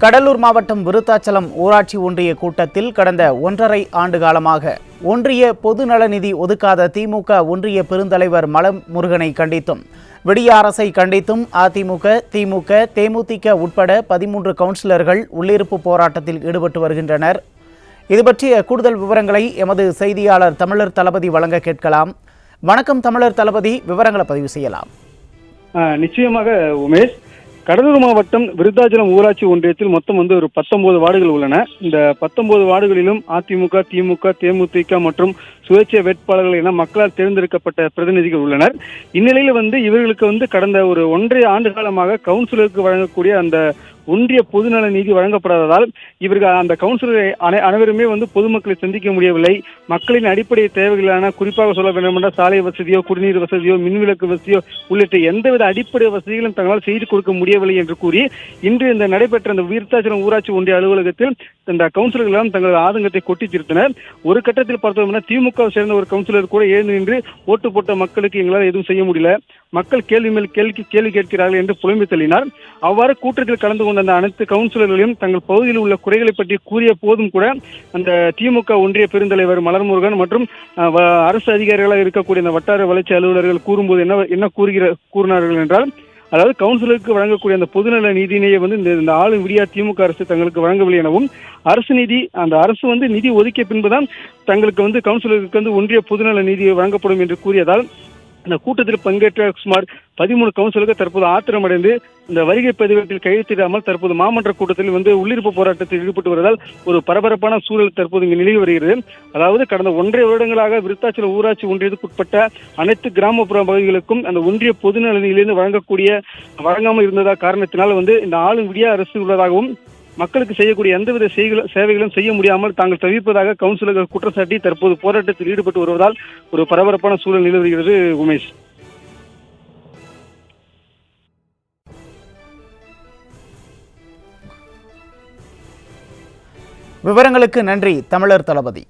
கடலூர் மாவட்டம் விருத்தாச்சலம் ஊராட்சி ஒன்றிய கூட்டத்தில் கடந்த 1.5 ஆண்டு காலமாக ஒன்றிய பொதுநலநிதி ஒதுக்காத திமுக ஒன்றிய பெருந்தலைவர் மலமுருகனை கண்டித்தும் விடிய அரசை கண்டித்தும் அதிமுக, திமுக, தேமுதிக உட்பட 13 கவுன்சிலர்கள் உள்ளிருப்பு போராட்டத்தில் ஈடுபட்டு வருகின்றனர். இதுபற்றிய கூடுதல் விவரங்களை எமது செய்தியாளர் தமிழர் தளபதி வழங்க கேட்கலாம். வணக்கம் தமிழர் தளபதி, விவரங்களை பதிவு செய்யலாம். நிச்சயமாக உமேஷ், கடலூர் மாவட்டம் விருத்தாச்சலம் ஊராட்சி ஒன்றியத்தில் மொத்தம் ஒரு 19 வார்டுகள் உள்ளன. இந்த 19 வார்டுகளிலும் அதிமுக, திமுக, தேமுதிக மற்றும் சுயேட்சை வேட்பாளர்கள் என மக்களால் தேர்ந்தெடுக்கப்பட்ட பிரதிநிதிகள் உள்ளனர். இந்நிலையில் இவர்களுக்கு கடந்த 1.5 ஆண்டு காலமாக கவுன்சிலருக்கு வழங்கக்கூடிய அந்த ஒன்றிய பொதுநல நிதி வழங்கப்படாததால் இவர்கள் அந்த கவுன்சிலரை அனைவருமே பொதுமக்களை சந்திக்க முடியவில்லை. மக்களின் அடிப்படை தேவைகளான, குறிப்பாக சொல்ல வேண்டும் என்றால் சாலை வசதியோ, குடிநீர் வசதியோ, மின்விளக்கு வசதியோ உள்ளிட்ட எந்தவித அடிப்படை வசதிகளும் தங்களால் செய்து கொடுக்க முடியவில்லை என்று கூறி இன்று இந்த நடைபெற்ற இந்த விருத்தாச்சலம் ஊராட்சி ஒன்றிய அலுவலகத்தில் இந்த கவுன்சிலர்கள் எல்லாம் தங்களது ஆதங்கத்தை கொட்டி தீர்த்தனர். ஒரு கட்டத்தில் பார்த்தோம்னா திமுக சேர்ந்த ஒரு கவுன்சிலர் கூட எழுந்து நின்று ஓட்டு போட்ட மக்களுக்கு எங்களால் எதுவும் செய்ய முடியல, மக்கள் கேள்வி மேல் கேள்வி கேட்கிறார்கள் என்று புலம்பி தள்ளினார். அவ்வாறு கூட்டத்தில் கலந்து கொண்ட அந்த அனைத்து கவுன்சிலர்களையும் தங்கள் பகுதியில் உள்ள குறைகளை பற்றி கூறிய போதும் கூட அந்த திமுக ஒன்றிய பெருந்தலைவர் மலர்முருகன் மற்றும் அரசு அதிகாரிகளாக இருக்கக்கூடிய அந்த வட்டார வளர்ச்சி அலுவலர்கள் கூறும்போது என்ன கூறினார்கள் என்றால், அதாவது கவுன்சிலருக்கு வழங்கக்கூடிய அந்த பொதுநல நிதியினையே இந்த ஆளும் விடியா திமுக அரசு தங்களுக்கு வழங்கவில்லை எனவும், அரசு நிதி அந்த அரசு நிதி ஒதுக்கிய பின்புதான் தங்களுக்கு கவுன்சிலருக்கு ஒன்றிய பொதுநல நிதி வழங்கப்படும் என்று கூறியதால் இந்த கூட்டத்தில் பங்கேற்ற சுமார் 13 கவுன்சிலர்கள் தற்போது ஆத்திரமடைந்து இந்த வருகை பதிவேட்டில் கையெழுத்திடாமல் தற்போது மாமன்ற கூட்டத்தில் உள்ளிருப்பு போராட்டத்தில் ஈடுபட்டு வருவதால் ஒரு பரபரப்பான சூழல் தற்போது இங்கு நிலவி வருகிறது. அதாவது கடந்த 1.5 வருடங்களாக விருத்தாச்சலம் ஊராட்சி ஒன்றியத்துக்குட்பட்ட அனைத்து கிராமப்புற பகுதிகளுக்கும் அந்த ஒன்றிய பொதுநல நிதியிலிருந்து வழங்காமல் இருந்ததா காரணத்தினால் இந்த ஆளும் விடியா அரசு உள்ளதாகவும், மக்களுக்கு செய்யக்கூடிய எந்தவித சேவைகளும் செய்ய முடியாமல் தாங்கள் தவிர்ப்பதாக கவுன்சிலர்கள் குற்றச்சாட்டி தற்போது போராட்டத்தில் ஈடுபட்டு வருவதால் ஒரு பரபரப்பான சூழல் நிலவுகிறது. உமேஷ், விவரங்களுக்கு நன்றி தமிழர் தளபதி.